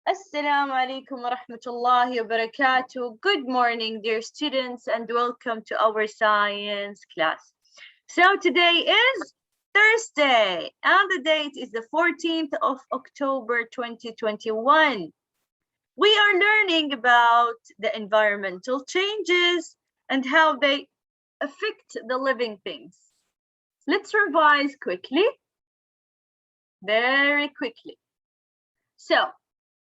Assalamu alaikum wa rahmatullahi wa barakatuh. Good morning, dear students, and welcome to our science class. So today is Thursday, and the date is the 14th of October 2021. We are learning about the environmental changes and how they affect the living things. Let's revise quickly, very quickly. So,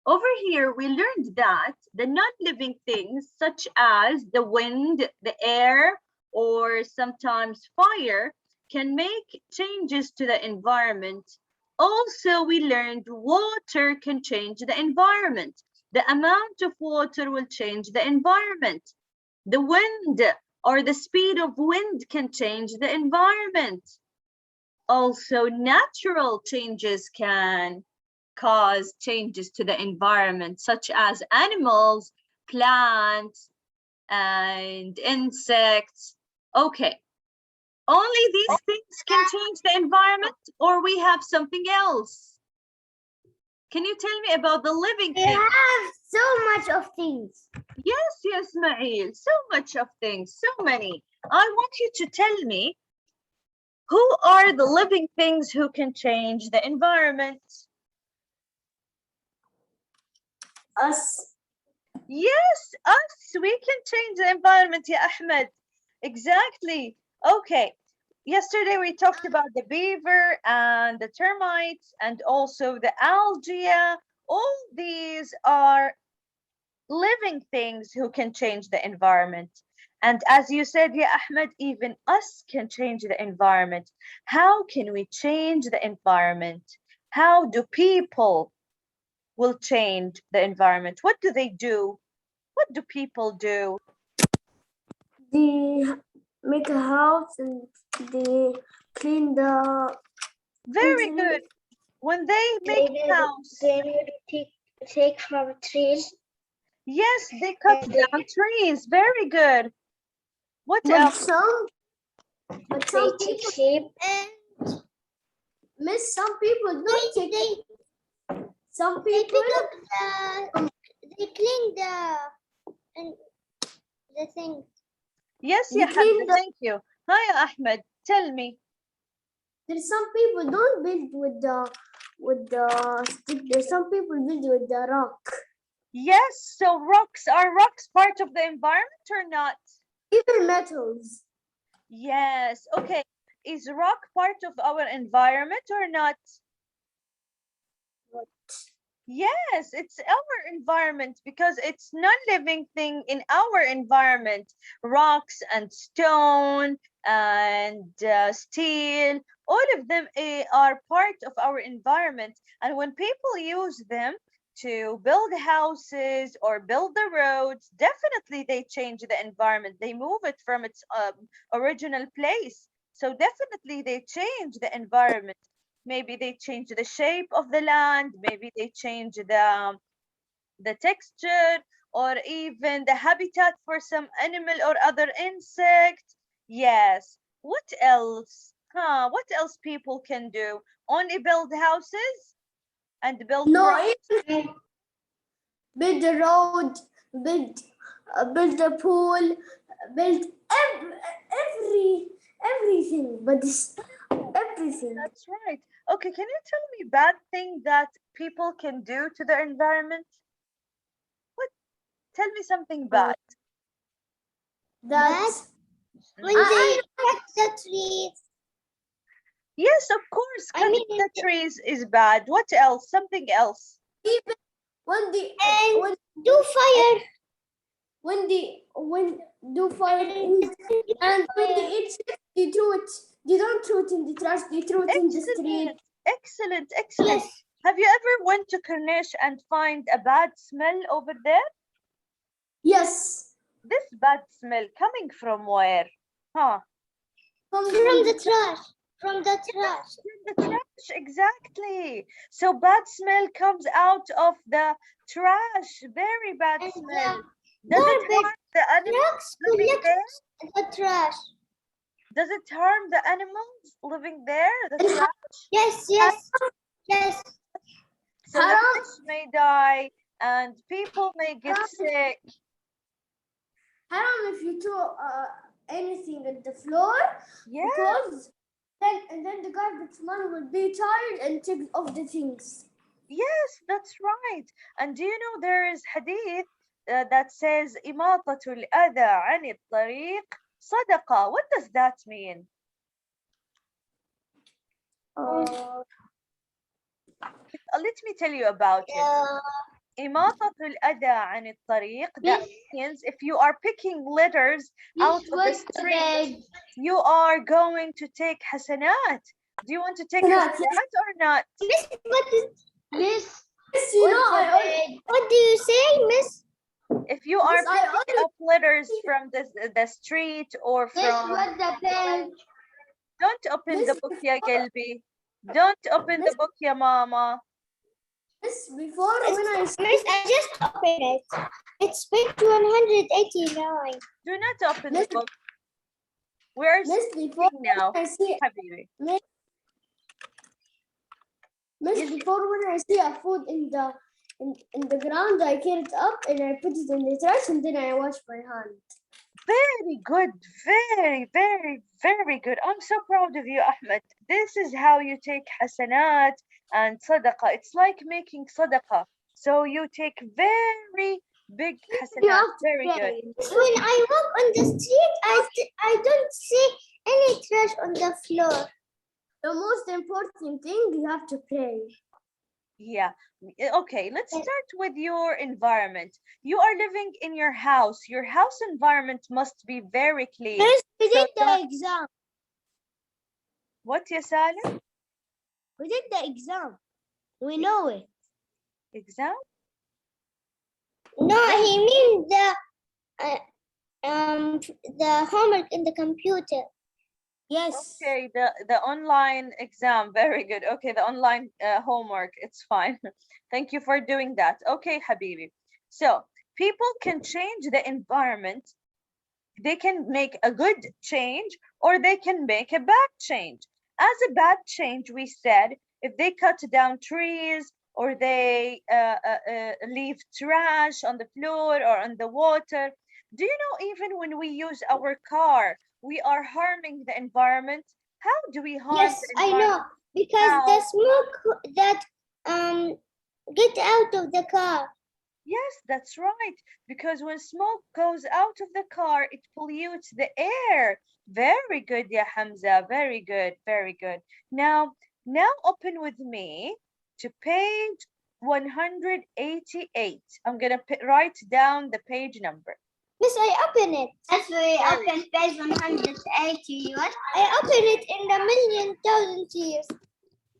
over here, we learned that the non-living things, such as the wind, the air, or sometimes fire, can make changes to the environment. Also, we learned water can change the environment. The amount of water will change the environment. The wind or the speed of wind can change the environment. Also, natural changes can cause changes to the environment, such as animals, plants, and insects. Okay, only these things can change the environment, or we have something else? Can you tell me about the living things? We have so much of things. Yes, Ma'il, so much of things, so many. I want you to tell me, who are the living things who can change the environment? Us. Yes, us. We can change the environment, ya Ahmed. Exactly. Okay. Yesterday we talked about the beaver and the termites and also the algae. All these are living things who can change the environment. And as you said, ya Ahmed, even us can change the environment. How can we change the environment? How do people will change the environment? What do they do? What do people do? They make a house and they clean the. Very good. When they make a house. They take from trees. Yes, they cut down trees. Very good. What else? But they take shape and miss some people don't take it. Some people they clean the thing. Yes, yeah, thank you. Hi, Ahmed. Tell me. There's some people don't build with the stick. There's some people build with the rock. Yes, so rocks part of the environment or not? Even metals. Yes, okay. Is rock part of our environment or not? What? Yes, it's our environment because it's non-living thing in our environment. Rocks and stone and steel, all of them are part of our environment. And when people use them to build houses or build the roads, definitely they change the environment. They move it from its original place. So definitely they change the environment. Maybe they change the shape of the land, maybe they change the texture or even the habitat for some animal or other insect. Yes. What else? What else people can do? Only build houses and build roads? Build the road, build the pool, build everything, but this everything. That's right. Okay, can you tell me bad thing that people can do to the environment? What? Tell me something bad. That's when they cut the trees. Yes, of course, cutting the trees is bad. What else? Something else. Even when do fire. When do fire and when they eat it, they throw it. They don't throw it in the trash. They throw it in the street. Excellent. Yes. Have you ever went to Corniche and find a bad smell over there? Yes. This bad smell coming from where? From the trash. From the trash. From the trash, exactly. So bad smell comes out of the trash. Very bad smell. Does it harm the animals living there? The trash. Does it harm the animals living there? The trash? Yes. So the fish may die and people may get sick. Haram, if you throw anything at the floor, Yeah. because then the garbage man will be tired and take off the things. Yes, that's right. And do you know there is hadith that says إماطة الأذى عن الطريق صدقة. What does that mean? Let me tell you about it. إماطة الأذى عن الطريق. That means if you are picking litters out of the street, you are going to take hasanat. Do you want to take hasanat or not? Miss, what is Miss? Yes, you know, What do you say, Miss? If you are picking up litters from the street or from... Miss, what the page? Don't open the book, ya Gelbi. Don't open the book, ya Mama. Miss, before when I Miss, I just opened it. It's page 189. Do not open the book. We're Miss, before now, I see Habibi. Miss, before when I see a food in the ground, I carry it up and I put it in the trash and then I wash my hand. Very good, very, very, very good. I'm so proud of you, Ahmed. This is how you take hasanat and sadaqah. It's like making sadaqah. So you take very big hasanat. Very good. When I walk on the street, I don't see any trash on the floor. The most important thing, you have to pray. Yeah. Okay, let's start with your environment. You are living in your house. Your house environment must be very clean. Miss, we So did the exam. What, ya Salim? We did the exam. We know it. Exam? No, he means the homework in the computer. Yes. Okay, the online exam. Very good. Okay, the online homework. It's fine. Thank you for doing that. Okay, Habibi. So people can change the environment. They can make a good change or they can make a bad change. As a bad change, we said, if they cut down trees or they leave trash on the floor or on the water. Do you know, even when we use our car, we are harming the environment? How do we harm Yes, the I environment? know. Because How? the smoke that get out of the car. Yes, that's right. Because when smoke goes out of the car, it pollutes the air. Very good, ya Hamza. Very good, very good. Now open with me to page 188. I'm gonna write down the page number. Miss, I open it. That's why I open page 180. What? I open it in the 1,000,000 years.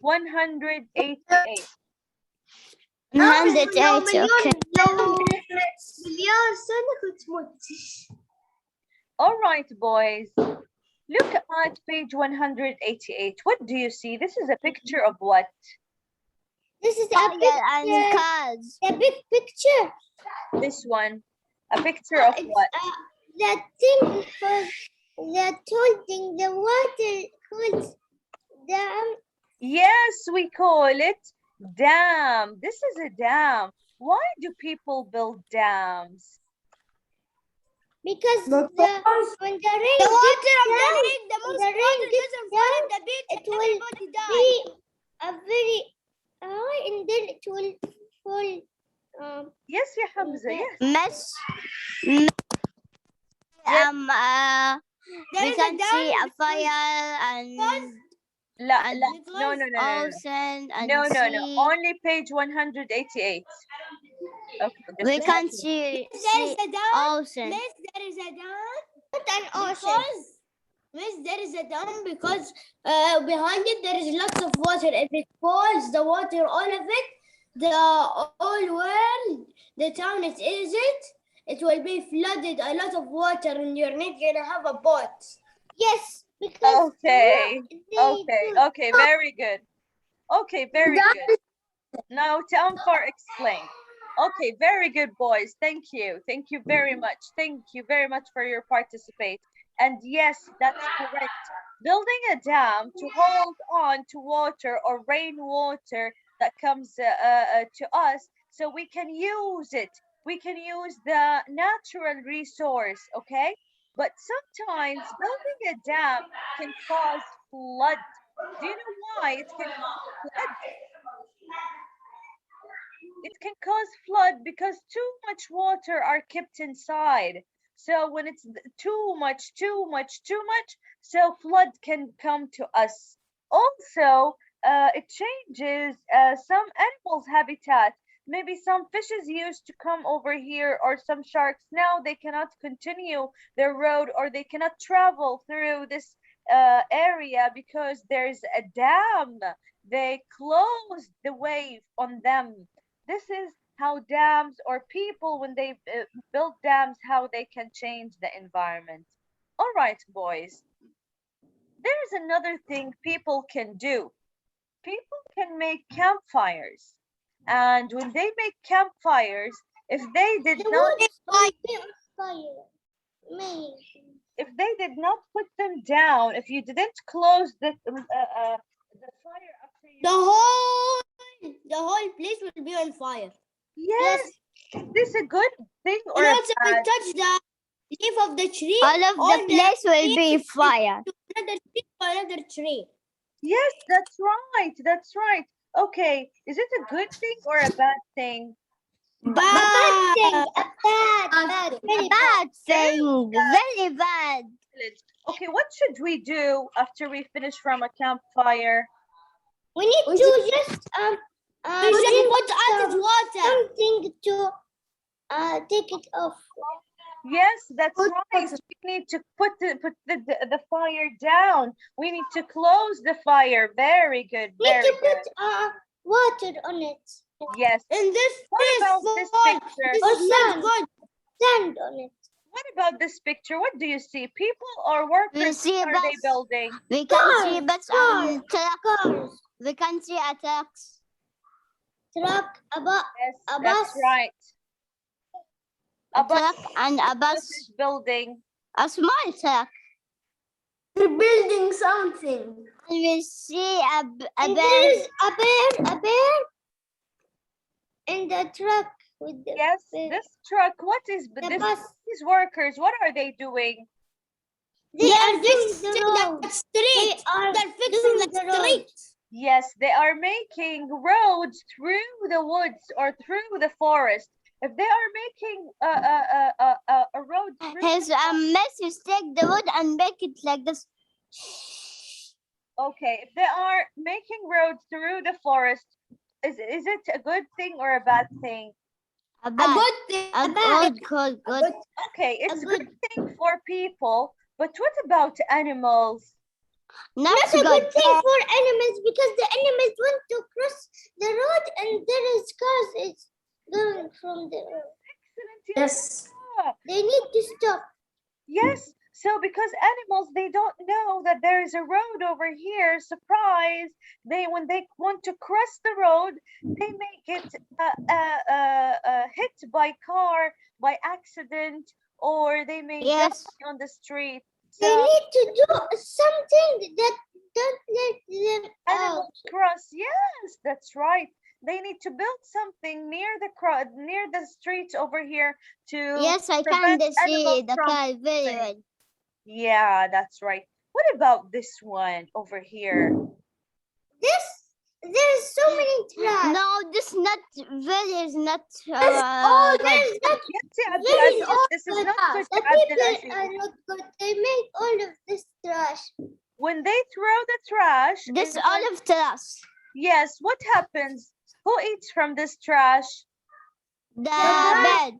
188. 180, okay. All right, boys. Look at page 188. What do you see? This is a picture of what? This is a big cards. A big picture. This one. A picture of what? That thing that holding the water called dam. Yes, we call it dam. This is a dam. Why do people build dams? Because when the rain the water of the rain, the most water doesn't fall in the beach, it will be a very high and then it will fall. Yes, ya Hamza, yes. Miss, we can see a fire and La, no, ocean and no, sea. only page 188. Okay, We can see ocean. Miss, there is a dam. Not an ocean. Miss, there is a dam because behind it there is lots of water. If it falls, the water, all of it, the whole world, the town it is it will be flooded. A lot of water, and you're not gonna have a boat. Yes, because okay, very good. Okay, very good. Now Tamfar explain. Okay, very good, boys. Thank you very much. Thank you very much for your participate. And yes, that's correct. Building a dam to hold on to water or rainwater that comes to us, so we can use it. We can use the natural resource, okay? But sometimes building a dam can cause flood. Do you know why it can cause flood? It can cause flood because too much water are kept inside. So when it's too much, so flood can come to us. Also, it changes some animals' habitat. Maybe some fishes used to come over here, or some sharks now they cannot continue their road, or they cannot travel through this area because there's a dam. They closed the way on them. This is how dams, or people when they build dams, how they can change the environment. All right, boys, there's another thing people can do. People can make campfires, and when they make campfires, if they did not if they did not put them down, if you didn't close the fire after you, the whole place will be on fire. yes, is this a good thing or And a also bad? touch the leaf of the tree. All of the place will be fire. Another tree. Yes, that's right. That's right. Okay, is it a good thing or a bad thing? Bad thing. Very Bad thing. Very bad. Okay, what should we do after we finish from a campfire? We need to just We should put added water. something to take it off. Yes, that's right. We need to put the fire down. We need to close the fire. Very good. We need Very to good. put water on it. Yes. In this What about this picture? This is not good. Sand on it. What about this picture? What do you see? People or workers? We see What are they bus. building? We can see bus and truck. We can see a truck. Truck, a bus. Yes, A that's bus. right. A truck and a Bus bus. is building. A small truck. We're building something. We see a bear. There is a bear in the truck with the Yes, this truck. What is the this? bus. These workers, what are they doing? They are fixing the street. They're fixing the street. Yes, they are making roads through the woods or through the forest. If they are making a road through His message, take the wood and make it like this. okay, if they are making roads through the forest, is it a good thing or a bad thing? A good thing. Good. Okay, it's a good thing for people, but what about animals? Not a good thing for animals, because the animals want to cross the road and there is cars it's going from the road. Excellent. Yes. Yeah. They need to stop. Yes. So because animals, they don't know that there is a road over here. Surprise! When they want to cross the road, they may get hit by car by accident, or they may die on the street. So they need to do something that don't let them animals out. cross. Yes, that's right. They need to build something near the streets over here to Yes, I can see the car very well. Yeah, that's right. What about this one over here? There's so many trash. No, this not very is not. There's not. This is not good. The people are not good. They make all of this trash. When they throw the trash, This all of trash. Yes, what happens? Who eats from this trash? The bed.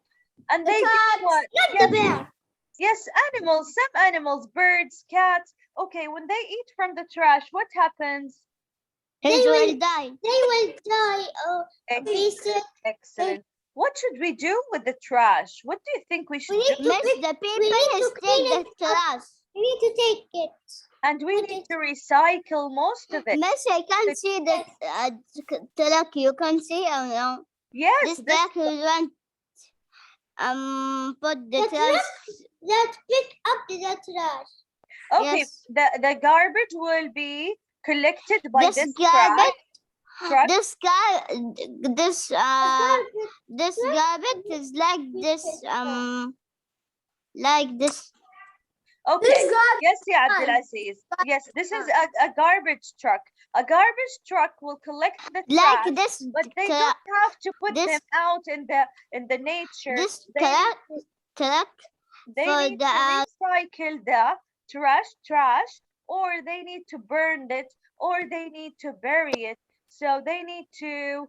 And they do what? Not the bear. Yes, animals. Some animals, birds, cats. Okay, when they eat from the trash, what happens? They will die. They will die. Excellent. What should we do with the trash? What do you think we should do? The people who take the trash. We need to take it. And we need to recycle most of it. Miss, I can't see the truck. You can see or no? Yes. This truck will want put the trash. That pick up the trash. Okay, yes. the garbage will be collected by this garbage. truck. truck? This guy, this garbage is like this. Okay. This guy. Yes, yeah, Abdulaziz. Yes, this is a garbage truck. A garbage truck will collect the trash, Like this. but they don't have to put this- them out in the nature. This They truck they for need to the recycle the trash, or they need to burn it, or they need to bury it. So they need to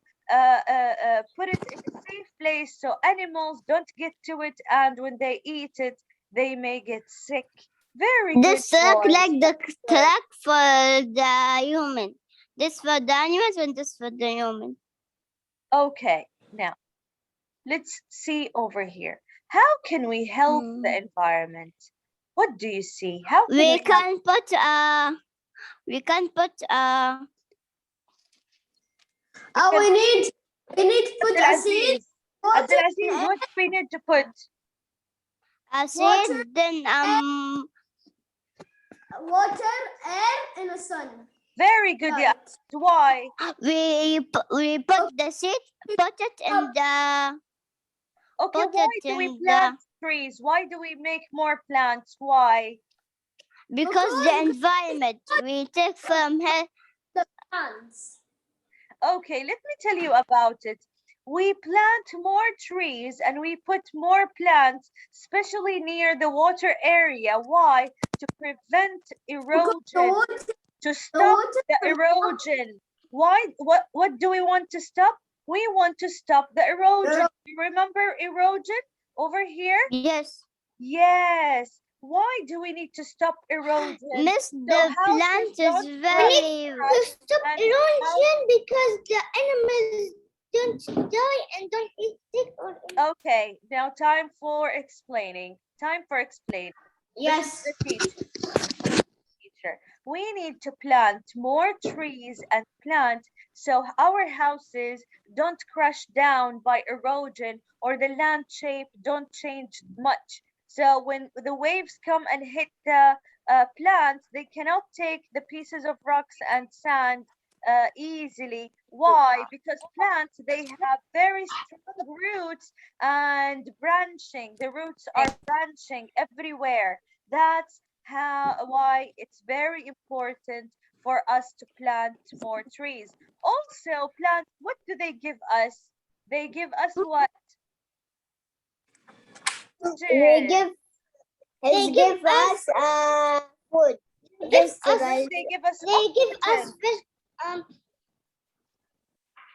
put it in a safe place so animals don't get to it, and when they eat it, they may get sick. Very this good, truck boys. like the Good. truck for the human. This for the animals and this for the human. Okay, now let's see over here. How can we help the environment? What do you see? How can We we help? can put we can put We need to put a seed, Abdulaziz, what do we need to put? a Water. seed, then water, air, and a sun. Very good, yeah. Light. Why? we put the seed, put it in the Okay, put why it do we in plant trees? Why do we make more plants? Why? because the environment we take from here. Plants. Okay, let me tell you about it. We plant more trees and we put more plants, especially near the water area. Why? To prevent erosion, to stop the erosion. Why? What do we want to stop? We want to stop the erosion. You remember erosion over here? Yes. Yes. Why do we need to stop erosion? Miss, the houses plant don't is very to stop and erosion because the animals don't die and don't eat sick or Okay, now time for explaining. Time for explaining. Yes. The teacher. We need to plant more trees and plant so our houses don't crash down by erosion or the land shape don't change much. So when the waves come and hit the plants, they cannot take the pieces of rocks and sand easily. Why? Because plants, they have very strong roots and branching. The roots are branching everywhere. That's why it's very important for us to plant more trees. Also, plants, what do they give us? They give us what? they give us food. They give us oxygen.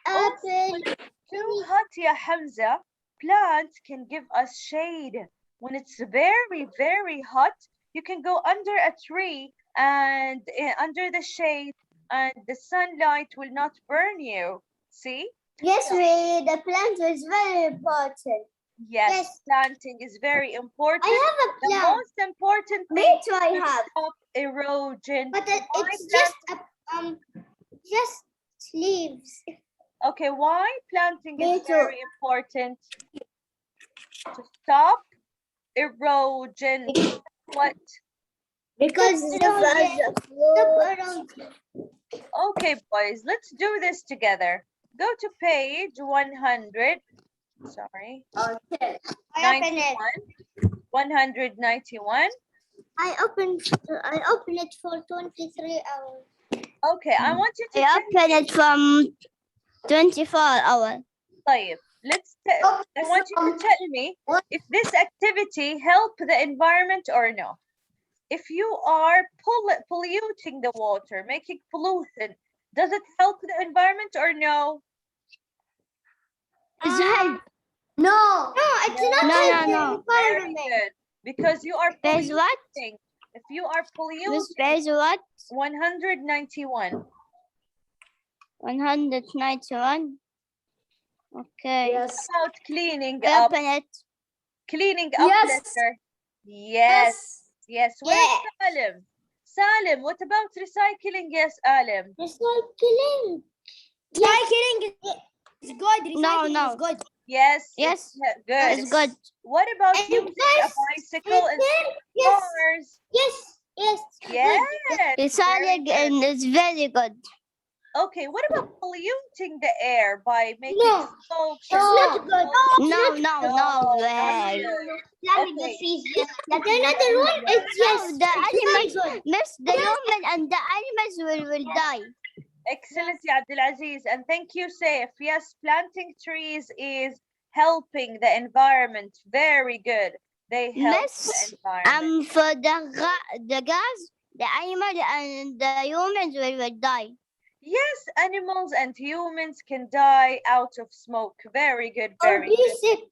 Apple. Too hot, ya Hamza. Plants can give us shade. When it's very, very hot, you can go under a tree and under the shade, and the sunlight will not burn you. See? Yes, the plant is very important. Yes, planting is very important. I have a The plant. most important Me thing too, I to have. stop erosion. But Why it's just leaves. Okay, why planting Me is too. very important? To stop erosion. What? Because Okay, boys, let's do this together. Go to page 100. Sorry. Okay. 91. 191. I open it for 23 hours. Okay, I want you to I open it from 24 hours. طيب, I want you to tell me if this activity help the environment or no. If you are polluting the water, making pollution, does it help the environment or no? No. No, it's not No. the Very environment. good. Because you are There's what? polluting. If you are polluting, This page what? 191. 191. Okay. Yes. About cleaning up. Open it. Cleaning up Yes. litter. Yes. Where's Salim? Salim, what about recycling? Yes, Alim. Recycling. Recycling is good. No. Is good. Yes. Yes. Good. It's good. What about And using a bicycle and cars? Yes. Yes. Recycling is very good. Okay, what about polluting the air by making No, smoke? it's not good. No, no, no not way. good. Planting Okay. the trees, yes. Another one is yes. No, the It's very animals, good. miss the human and the animals will die. Excellent, ya Abdulaziz. And thank you, Saif. Yes, planting trees is helping the environment. Very good. They help Miss, the environment. for the gas, the animal and the humans will die. Yes, animals and humans can die out of smoke. Very good, Or very be good. sick.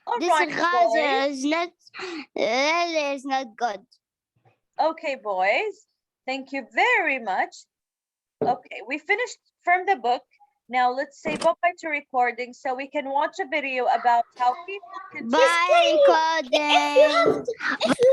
All This right, gas boys. is not really is not good. Okay, boys. Thank you very much. Okay, we finished from the book. Now let's say bye-bye to recording so we can watch a video about how people can Bye, recording. If you